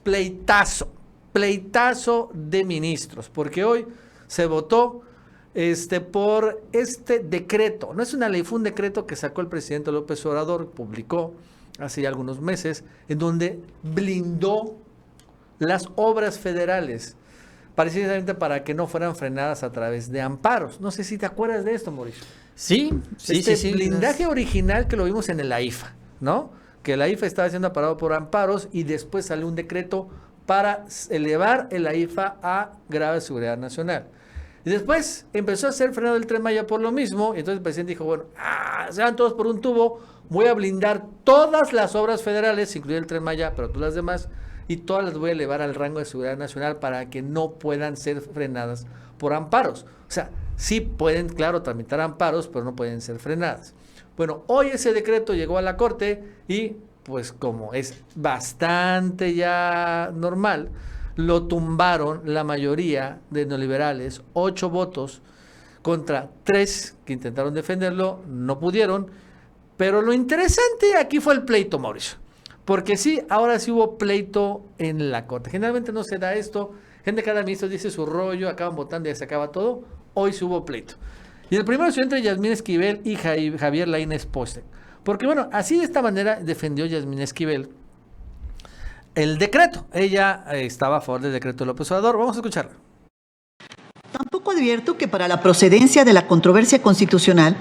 pleitazo de ministros, porque hoy se votó por este decreto. No es una ley, fue un decreto que sacó el presidente López Obrador, publicó hace ya algunos meses, en donde blindó las obras federales, precisamente para que no fueran frenadas a través de amparos. No sé si te acuerdas de esto, Mauricio. Sí. Blindaje original que lo vimos en el AIFA, ¿no? Que el AIFA estaba siendo amparado por amparos y después salió un decreto para elevar el AIFA a grave seguridad nacional. Y después empezó a ser frenado el Tren Maya por lo mismo, y entonces el presidente dijo, bueno, se van todos por un tubo, voy a blindar todas las obras federales, incluido el Tren Maya, pero todas las demás, y todas las voy a elevar al rango de seguridad nacional para que no puedan ser frenadas por amparos. O sea, sí pueden, claro, tramitar amparos, pero no pueden ser frenadas. Bueno, hoy ese decreto llegó a la Corte y, pues como es bastante ya normal, lo tumbaron la mayoría de neoliberales, 8 votos contra 3 que intentaron defenderlo, no pudieron, pero lo interesante aquí fue el pleito, Mauricio, porque sí, ahora sí hubo pleito en la Corte. Generalmente no se da esto, cada ministro dice su rollo, acaban votando y se acaba todo, hoy sí hubo pleito. Y el primero fue entre Yasmín Esquivel y Javier Lainez Poste, porque bueno, así de esta manera defendió Yasmín Esquivel el decreto. Ella estaba a favor del decreto de López Obrador. Vamos a escucharla. Tampoco advierto que para la procedencia de la controversia constitucional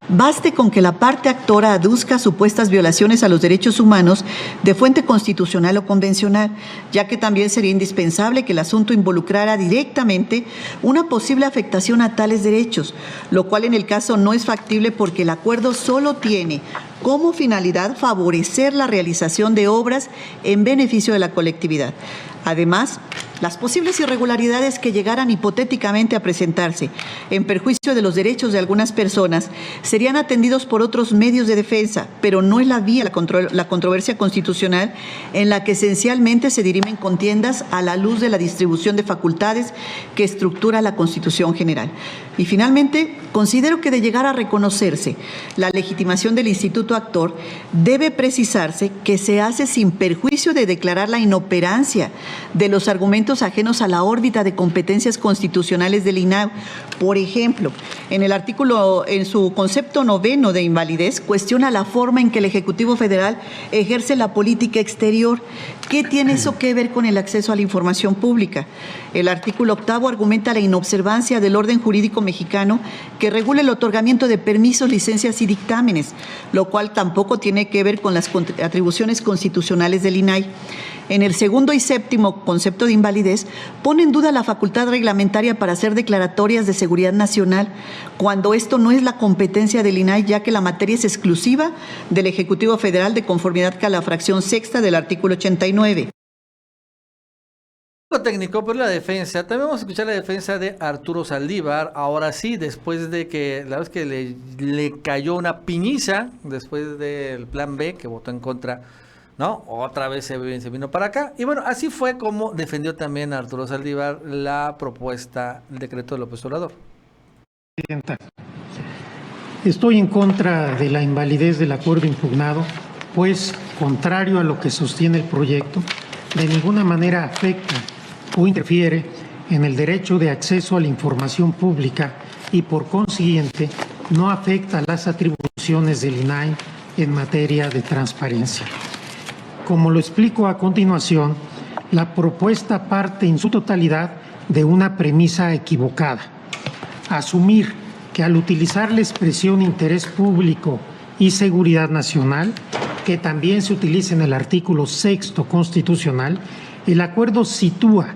baste con que la parte actora aduzca supuestas violaciones a los derechos humanos de fuente constitucional o convencional, ya que también sería indispensable que el asunto involucrara directamente una posible afectación a tales derechos, lo cual en el caso no es factible porque el acuerdo solo tiene como finalidad favorecer la realización de obras en beneficio de la colectividad. Además, las posibles irregularidades que llegaran hipotéticamente a presentarse en perjuicio de los derechos de algunas personas serían atendidos por otros medios de defensa, pero no es la vía la controversia constitucional en la que esencialmente se dirimen contiendas a la luz de la distribución de facultades que estructura la Constitución General. Y finalmente, considero que de llegar a reconocerse la legitimación del Instituto Actor, debe precisarse que se hace sin perjuicio de declarar la inoperancia de los argumentos ajenos a la órbita de competencias constitucionales del INAI. Por ejemplo, en su concepto 9 de invalidez, cuestiona la forma en que el Ejecutivo Federal ejerce la política exterior. ¿Qué tiene eso que ver con el acceso a la información pública? El artículo 8 argumenta la inobservancia del orden jurídico mexicano que regula el otorgamiento de permisos, licencias y dictámenes, lo cual tampoco tiene que ver con las atribuciones constitucionales del INAI. En el segundo y séptimo concepto de invalidez, pone en duda la facultad reglamentaria para hacer declaratorias de seguridad nacional, cuando esto no es la competencia del INAI, ya que la materia es exclusiva del Ejecutivo Federal de conformidad con la fracción sexta del artículo 89. Técnico, pero la defensa, también vamos a escuchar la defensa de Arturo Saldívar, ahora sí, después de que, la verdad es que le cayó una piñiza, después del plan B, que votó en contra, ¿no? Otra vez se vino para acá, y bueno, así fue como defendió también Arturo Saldívar la propuesta, el decreto de López Obrador. Estoy en contra de la invalidez del acuerdo impugnado, pues, contrario a lo que sostiene el proyecto, de ninguna manera afecta o interfiere en el derecho de acceso a la información pública y, por consiguiente, no afecta las atribuciones del INAI en materia de transparencia. Como lo explico a continuación, la propuesta parte en su totalidad de una premisa equivocada: asumir que al utilizar la expresión interés público y seguridad nacional, que también se utiliza en el artículo 6 constitucional, el acuerdo sitúa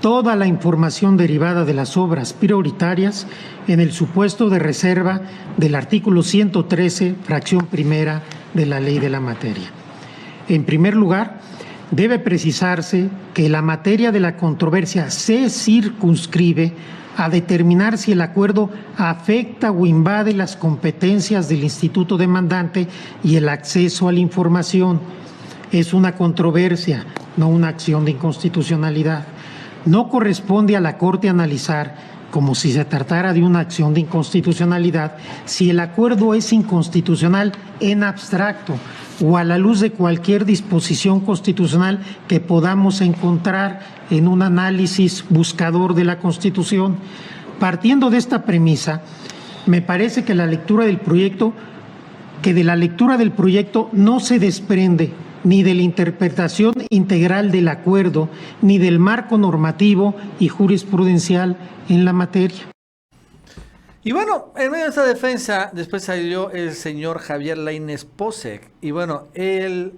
toda la información derivada de las obras prioritarias en el supuesto de reserva del artículo 113, fracción primera de la ley de la materia. En primer lugar, debe precisarse que la materia de la controversia se circunscribe a determinar si el acuerdo afecta o invade las competencias del instituto demandante y el acceso a la información. Es una controversia, no una acción de inconstitucionalidad. No corresponde a la Corte analizar como si se tratara de una acción de inconstitucionalidad, si el acuerdo es inconstitucional en abstracto o a la luz de cualquier disposición constitucional que podamos encontrar en un análisis buscador de la Constitución. Partiendo de esta premisa, me parece que de la lectura del proyecto no se desprende ni de la interpretación integral del acuerdo, ni del marco normativo y jurisprudencial en la materia. Y bueno, en medio de esta defensa, después salió el señor Javier Lainez Possec. Y bueno, él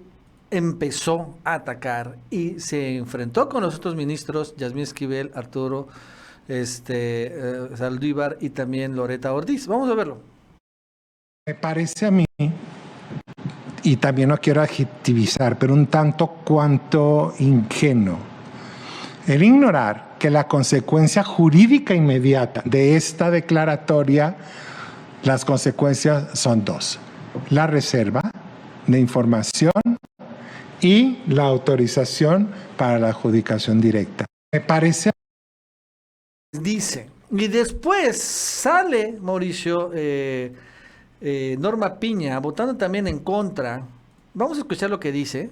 empezó a atacar y se enfrentó con los otros ministros, Yasmín Esquivel, Arturo Saldívar y también Loretta Ortiz. Vamos a verlo. Me parece a mí, y también no quiero adjetivizar, pero un tanto cuanto ingenuo, el ignorar que la consecuencia jurídica inmediata de esta declaratoria, las consecuencias son dos: la reserva de información y la autorización para la adjudicación directa. Me parece. Dice, y después sale Mauricio, Norma Piña, votando también en contra. Vamos a escuchar lo que dice.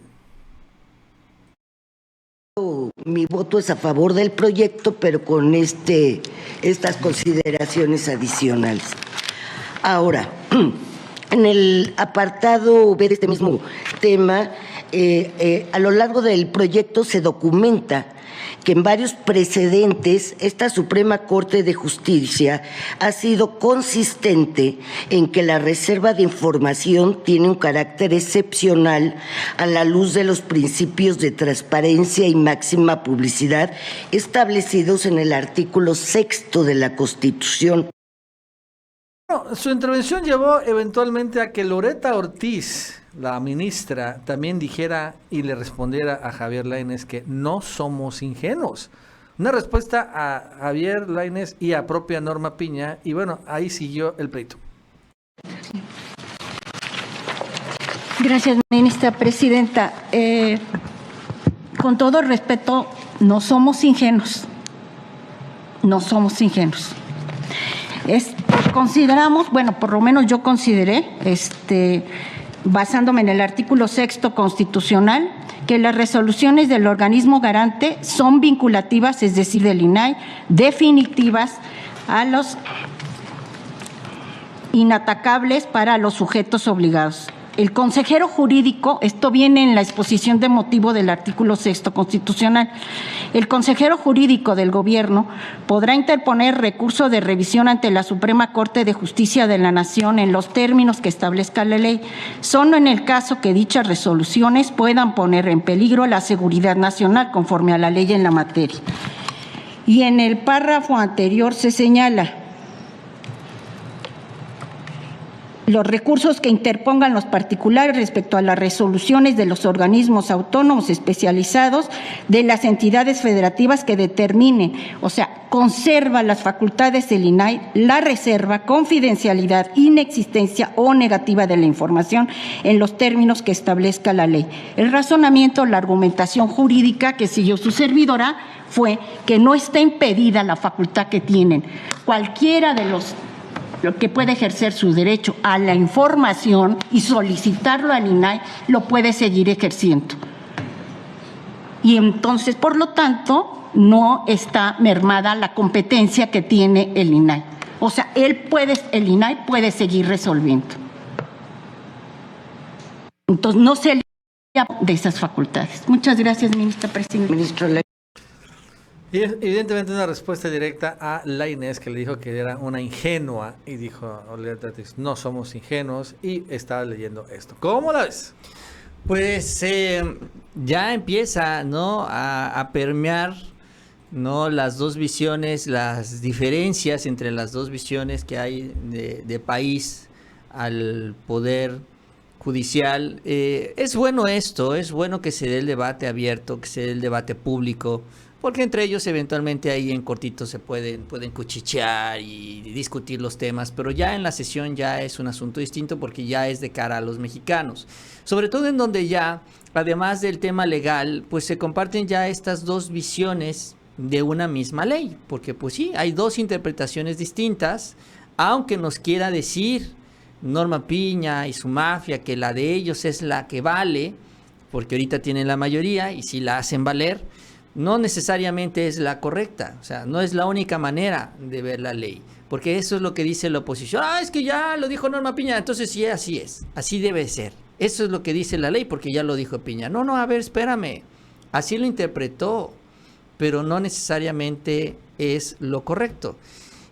Mi voto es a favor del proyecto, pero con estas consideraciones adicionales. Ahora, en el apartado B de este mismo tema, a lo largo del proyecto se documenta que en varios precedentes esta Suprema Corte de Justicia ha sido consistente en que la reserva de información tiene un carácter excepcional a la luz de los principios de transparencia y máxima publicidad establecidos en el artículo 6º de la Constitución. Bueno, su intervención llevó eventualmente a que Loretta Ortiz, la ministra, también dijera y le respondiera a Javier Lainez que no somos ingenuos. Una respuesta a Javier Lainez y a propia Norma Piña, y bueno, ahí siguió el pleito. Gracias, ministra presidenta. Con todo respeto, no somos ingenuos. No somos ingenuos. Consideramos, bueno, por lo menos yo consideré, basándome en el artículo 6º constitucional, que las resoluciones del organismo garante son vinculativas, es decir, del INAI, definitivas a los inatacables para los sujetos obligados. El consejero jurídico, esto viene en la exposición de motivo del artículo 6º constitucional, el consejero jurídico del gobierno podrá interponer recurso de revisión ante la Suprema Corte de Justicia de la Nación en los términos que establezca la ley, solo en el caso que dichas resoluciones puedan poner en peligro la seguridad nacional conforme a la ley en la materia. Y en el párrafo anterior se señala: los recursos que interpongan los particulares respecto a las resoluciones de los organismos autónomos especializados de las entidades federativas que determinen, o sea, conserva las facultades del INAI, la reserva, confidencialidad, inexistencia o negativa de la información en los términos que establezca la ley. El razonamiento, la argumentación jurídica que siguió su servidora fue que no está impedida la facultad que tienen cualquiera de los que puede ejercer su derecho a la información y solicitarlo al INAI, lo puede seguir ejerciendo. Y entonces, por lo tanto, no está mermada la competencia que tiene el INAI. O sea, el INAI puede seguir resolviendo. Entonces, no se libera de esas facultades. Muchas gracias, ministra presidenta. Ministro. Y es evidentemente una respuesta directa a Lainez, que le dijo que era una ingenua, y dijo, no somos ingenuos, y estaba leyendo esto. ¿Cómo la ves? Pues ya empieza, ¿no?, a permear, ¿no?, las dos visiones, las diferencias entre las dos visiones que hay de país al poder judicial. Es bueno esto, es bueno que se dé el debate abierto, que se dé el debate público, porque entre ellos eventualmente ahí en cortito se pueden cuchichear y discutir los temas, pero ya en la sesión ya es un asunto distinto porque ya es de cara a los mexicanos, sobre todo en donde ya, además del tema legal, pues se comparten ya estas dos visiones de una misma ley, porque pues sí, hay dos interpretaciones distintas, aunque nos quiera decir Norma Piña y su mafia que la de ellos es la que vale, porque ahorita tienen la mayoría y si la hacen valer, no necesariamente es la correcta, o sea, no es la única manera de ver la ley, porque eso es lo que dice la oposición. Es que ya lo dijo Norma Piña, entonces sí, así es, así debe ser. Eso es lo que dice la ley porque ya lo dijo Piña. No, a ver, espérame, así lo interpretó, pero no necesariamente es lo correcto.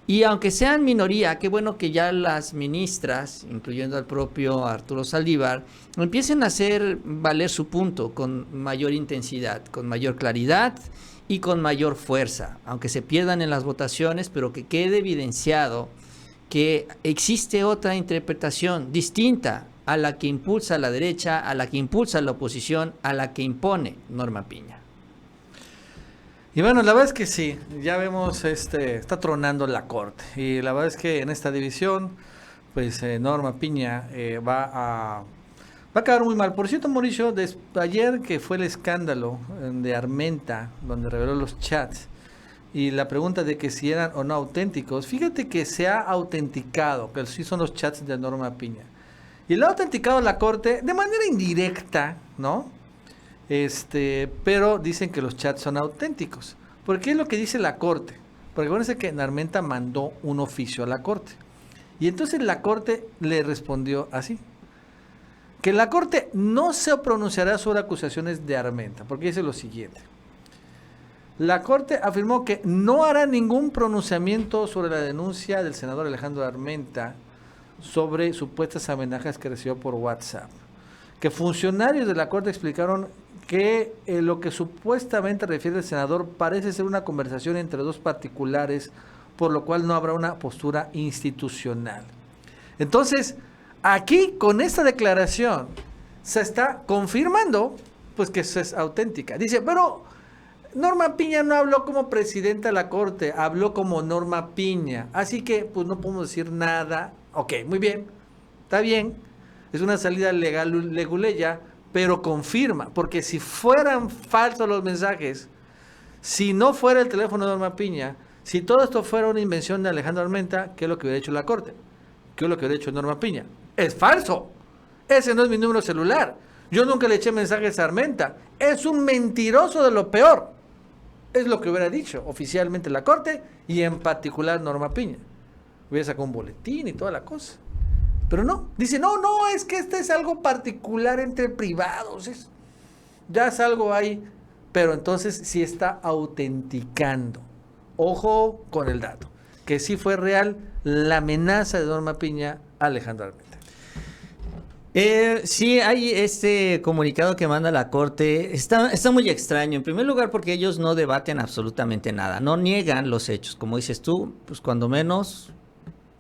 Y aunque sean minoría, qué bueno que ya las ministras, incluyendo al propio Arturo Saldívar, empiecen a hacer valer su punto con mayor intensidad, con mayor claridad y con mayor fuerza, aunque se pierdan en las votaciones, pero que quede evidenciado que existe otra interpretación distinta a la que impulsa la derecha, a la que impulsa la oposición, a la que impone Norma Piña. Y bueno, la verdad es que sí, ya vemos, está tronando la Corte. Y la verdad es que en esta división, pues Norma Piña va a quedar muy mal. Por cierto, Mauricio, ayer que fue el escándalo de Armenta, donde reveló los chats, y la pregunta de que si eran o no auténticos, fíjate que se ha autenticado, que sí son los chats de Norma Piña. Y lo ha autenticado la Corte de manera indirecta, ¿no? Pero dicen que los chats son auténticos. ¿Por qué es lo que dice la Corte? Porque acuérdense que Armenta mandó un oficio a la Corte. Y entonces la Corte le respondió así: que la Corte no se pronunciará sobre acusaciones de Armenta, porque dice lo siguiente. La Corte afirmó que no hará ningún pronunciamiento sobre la denuncia del senador Alejandro Armenta sobre supuestas amenazas que recibió por WhatsApp. Que funcionarios de la Corte explicaron que lo que supuestamente refiere el senador parece ser una conversación entre dos particulares, por lo cual no habrá una postura institucional. Entonces, aquí con esta declaración se está confirmando pues que eso es auténtica. Dice, pero Norma Piña no habló como presidenta de la Corte, habló como Norma Piña, así que pues no podemos decir nada. Ok, muy bien, está bien, es una salida legal, leguleya, pero confirma, porque si fueran falsos los mensajes, si no fuera el teléfono de Norma Piña, si todo esto fuera una invención de Alejandro Armenta, ¿qué es lo que hubiera hecho la Corte? ¿Qué es lo que hubiera hecho Norma Piña? Es falso, ese no es mi número celular, yo nunca le eché mensajes a Armenta, es un mentiroso de lo peor, es lo que hubiera dicho oficialmente la Corte y en particular Norma Piña. Hubiera sacado un boletín y toda la cosa. Pero no, dice, no, es que este es algo particular entre privados, ya es algo ahí, pero entonces sí está autenticando. Ojo con el dato, que sí fue real la amenaza de Norma Piña a Alejandro Armenta. Sí, hay este comunicado que manda la Corte, está muy extraño, en primer lugar porque ellos no debaten absolutamente nada, no niegan los hechos, como dices tú, pues cuando menos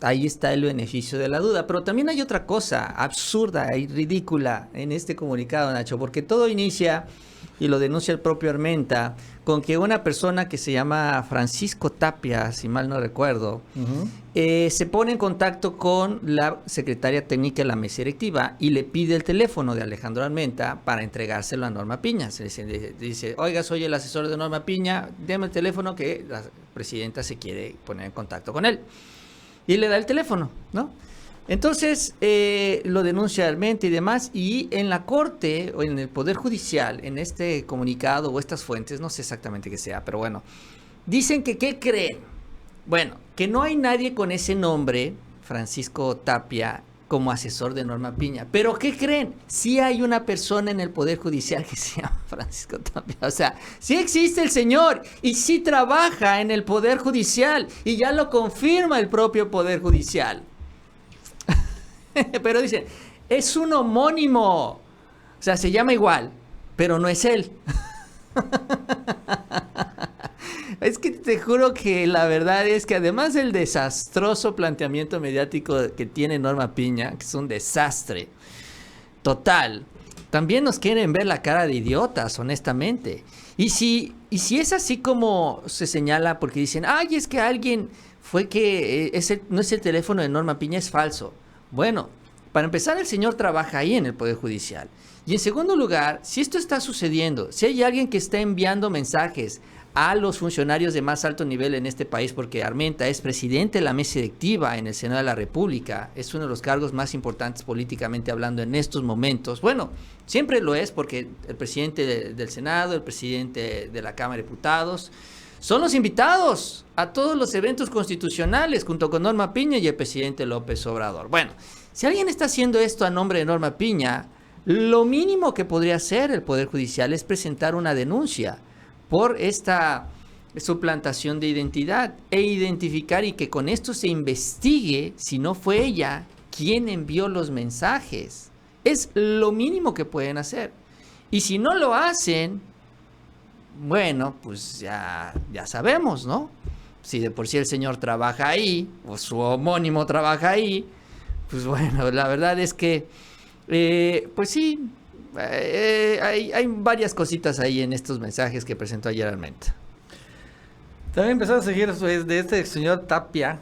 ahí está el beneficio de la duda, pero también hay otra cosa absurda y ridícula en este comunicado, Nacho, porque todo inicia, y lo denuncia el propio Armenta, con que una persona que se llama Francisco Tapia, si mal no recuerdo, se pone en contacto con la secretaria técnica de la mesa directiva y le pide el teléfono de Alejandro Armenta para entregárselo a Norma Piña. Se dice, oiga, soy el asesor de Norma Piña, deme el teléfono que la presidenta se quiere poner en contacto con él. Y le da el teléfono, ¿no? Entonces, lo denuncia Armenta y demás, y en la Corte o en el Poder Judicial, en este comunicado o estas fuentes, no sé exactamente qué sea, pero bueno, dicen que, ¿qué creen? Bueno, que no hay nadie con ese nombre, Francisco Tapia, como asesor de Norma Piña. ¿Pero qué creen? Sí hay una persona en el Poder Judicial que se llama Francisco Tapia. O sea, sí existe el señor y sí trabaja en el Poder Judicial y ya lo confirma el propio Poder Judicial. Pero dicen, es un homónimo. O sea, se llama igual, pero no es él. Es que te juro que la verdad es que además del desastroso planteamiento mediático que tiene Norma Piña, que es un desastre total, también nos quieren ver la cara de idiotas, honestamente. Y si es así como se señala, porque dicen, ay, es que alguien fue que no es el teléfono de Norma Piña, es falso. Bueno, para empezar, el señor trabaja ahí en el Poder Judicial. Y en segundo lugar, si esto está sucediendo, si hay alguien que está enviando mensajes a los funcionarios de más alto nivel en este país, porque Armenta es presidente de la mesa directiva en el Senado de la República, es uno de los cargos más importantes políticamente hablando en estos momentos. Bueno, siempre lo es porque el presidente del Senado, el presidente de la Cámara de Diputados, son los invitados a todos los eventos constitucionales junto con Norma Piña y el presidente López Obrador. Bueno, si alguien está haciendo esto a nombre de Norma Piña, lo mínimo que podría hacer el Poder Judicial es presentar una denuncia por esta suplantación de identidad e identificar y que con esto se investigue si no fue ella quien envió los mensajes. Es lo mínimo que pueden hacer. Y si no lo hacen, bueno, pues ya sabemos, ¿no? Si de por sí el señor trabaja ahí, o su homónimo trabaja ahí, pues bueno, la verdad es que, pues sí, hay varias cositas ahí en estos mensajes que presentó ayer Armenta. También empezó a seguir de este señor Tapia,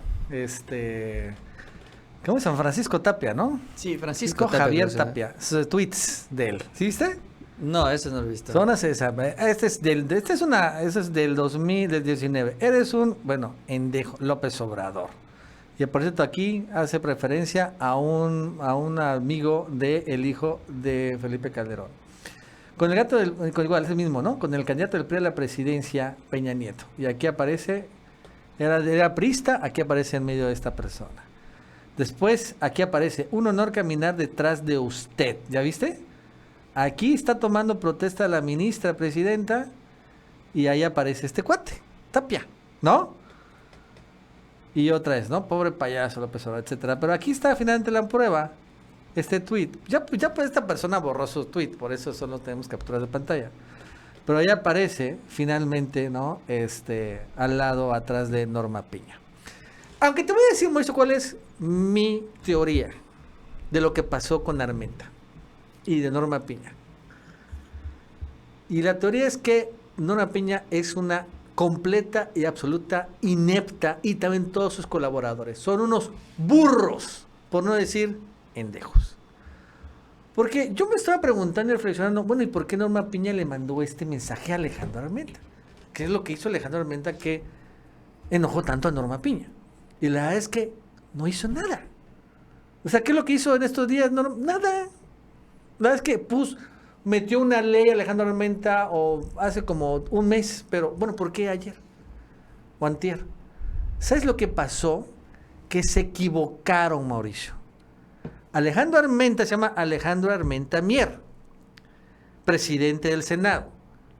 ¿cómo es? San Francisco Tapia, ¿no? Sí, Francisco Tapia, Javier creo, Tapia, sus tweets de él. ¿Sí viste? No, eso no lo he visto. Este es del 2019. Eres un, bueno, endejo, López Obrador. Y por cierto, aquí hace preferencia a un amigo del hijo de Felipe Calderón. Con el gato igual, es el mismo, ¿no? Con el candidato del PRI a la presidencia, Peña Nieto. Y aquí aparece, era priista, aquí aparece en medio de esta persona. Después, aquí aparece, un honor caminar detrás de usted. ¿Ya viste? Aquí está tomando protesta la ministra presidenta y ahí aparece este cuate, Tapia, ¿no? Y otra vez, ¿no? Pobre payaso, López Obrador, etcétera. Pero aquí está finalmente la prueba, este tweet. Ya pues esta persona borró su tweet, por eso solo tenemos capturas de pantalla. Pero ahí aparece finalmente, ¿no? Al lado, atrás de Norma Piña. Aunque te voy a decir, Mauricio, cuál es mi teoría de lo que pasó con Armenta y de Norma Piña. Y la teoría es que Norma Piña es una completa y absoluta inepta, y también todos sus colaboradores son unos burros, por no decir endejos. Porque yo me estaba preguntando y reflexionando, bueno, ¿y por qué Norma Piña le mandó este mensaje a Alejandro Armenta? ¿Qué es lo que hizo Alejandro Armenta que enojó tanto a Norma Piña? Y la verdad es que no hizo nada. O sea, ¿qué es lo que hizo en estos días? No, nada. La verdad es que metió una ley Alejandro Armenta hace como un mes, pero bueno, ¿por qué ayer? O antier. ¿Sabes lo que pasó? Que se equivocaron, Mauricio. Alejandro Armenta se llama Alejandro Armenta Mier, presidente del Senado.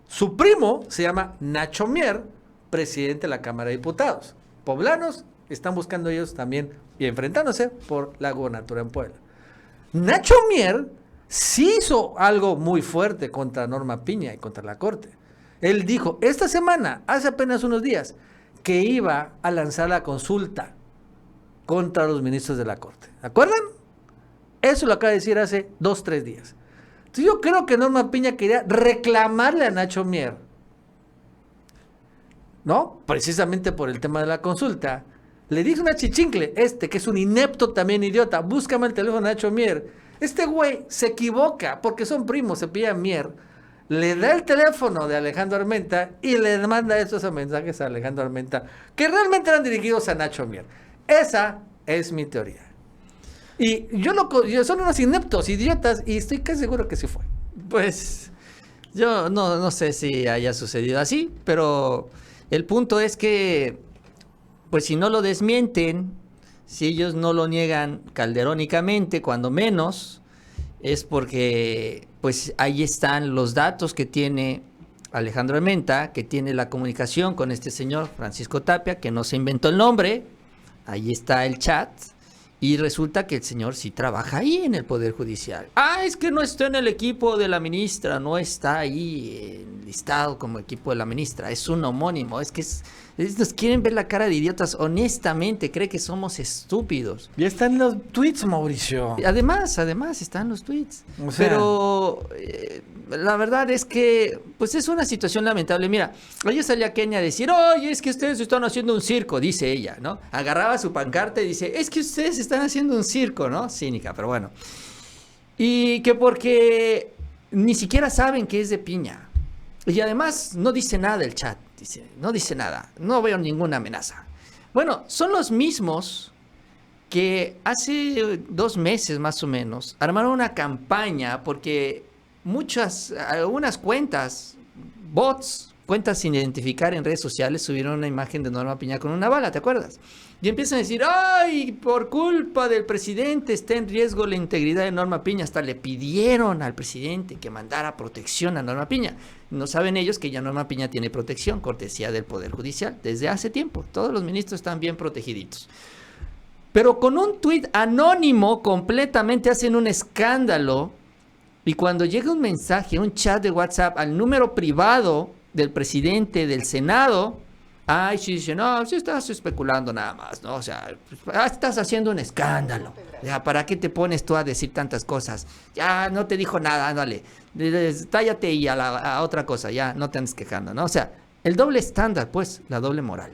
Su primo se llama Nacho Mier, presidente de la Cámara de Diputados. Poblanos están buscando ellos también y enfrentándose por la gobernatura en Puebla. Nacho Mier sí hizo algo muy fuerte contra Norma Piña y contra la Corte. Él dijo esta semana, hace apenas unos días, que iba a lanzar la consulta contra los ministros de la Corte. ¿De acuerdan? Eso lo acaba de decir hace 2-3 días. Entonces yo creo que Norma Piña quería reclamarle a Nacho Mier, ¿no? Precisamente por el tema de la consulta. Le dijo una chichincle, que es un inepto también idiota, búscame el teléfono de Nacho Mier. Este güey se equivoca porque son primos, se pilla Mier, le da el teléfono de Alejandro Armenta y le manda esos mensajes a Alejandro Armenta que realmente eran dirigidos a Nacho Mier. Esa es mi teoría. Y son unos ineptos, idiotas, y estoy casi seguro que sí fue. Pues yo no sé si haya sucedido así, pero el punto es que, pues si no lo desmienten, si ellos no lo niegan calderónicamente, cuando menos, es porque pues ahí están los datos que tiene Alejandro Armenta, que tiene la comunicación con este señor Francisco Tapia, que no se inventó el nombre, ahí está el chat, y resulta que el señor sí trabaja ahí en el Poder Judicial. Es que no está en el equipo de la ministra, no está ahí listado como equipo de la ministra, es un homónimo, es que nos quieren ver la cara de idiotas, honestamente, cree que somos estúpidos. Ya están los tweets, Mauricio. Además están los tweets. O sea, pero la verdad es que pues es una situación lamentable. Mira, ayer salía Kenia a decir, oye, es que ustedes están haciendo un circo, dice ella, ¿no? Agarraba su pancarta y dice, es que ustedes están haciendo un circo, ¿no? Cínica, pero bueno. Y que porque ni siquiera saben que es de piña. Y además no dice nada el chat, no dice nada, no veo ninguna amenaza. Bueno, son los mismos que hace 2 meses más o menos armaron una campaña porque algunas cuentas, bots, cuentas sin identificar en redes sociales, subieron una imagen de Norma Piña con una bala, ¿te acuerdas? Y empiezan a decir, ¡ay! Por culpa del presidente está en riesgo la integridad de Norma Piña. Hasta le pidieron al presidente que mandara protección a Norma Piña. No saben ellos que ya Norma Piña tiene protección, cortesía del Poder Judicial, desde hace tiempo. Todos los ministros están bien protegiditos. Pero con un tuit anónimo completamente hacen un escándalo. Y cuando llega un mensaje, un chat de WhatsApp al número privado del presidente del Senado, ay, sí, dice, no, sí estás especulando nada más, ¿no? O sea, estás haciendo un escándalo. Ya, ¿para qué te pones tú a decir tantas cosas? Ya, no te dijo nada, ándale. Tállate y a otra cosa, ya, no te andes quejando, ¿no? O sea, el doble estándar, pues, la doble moral.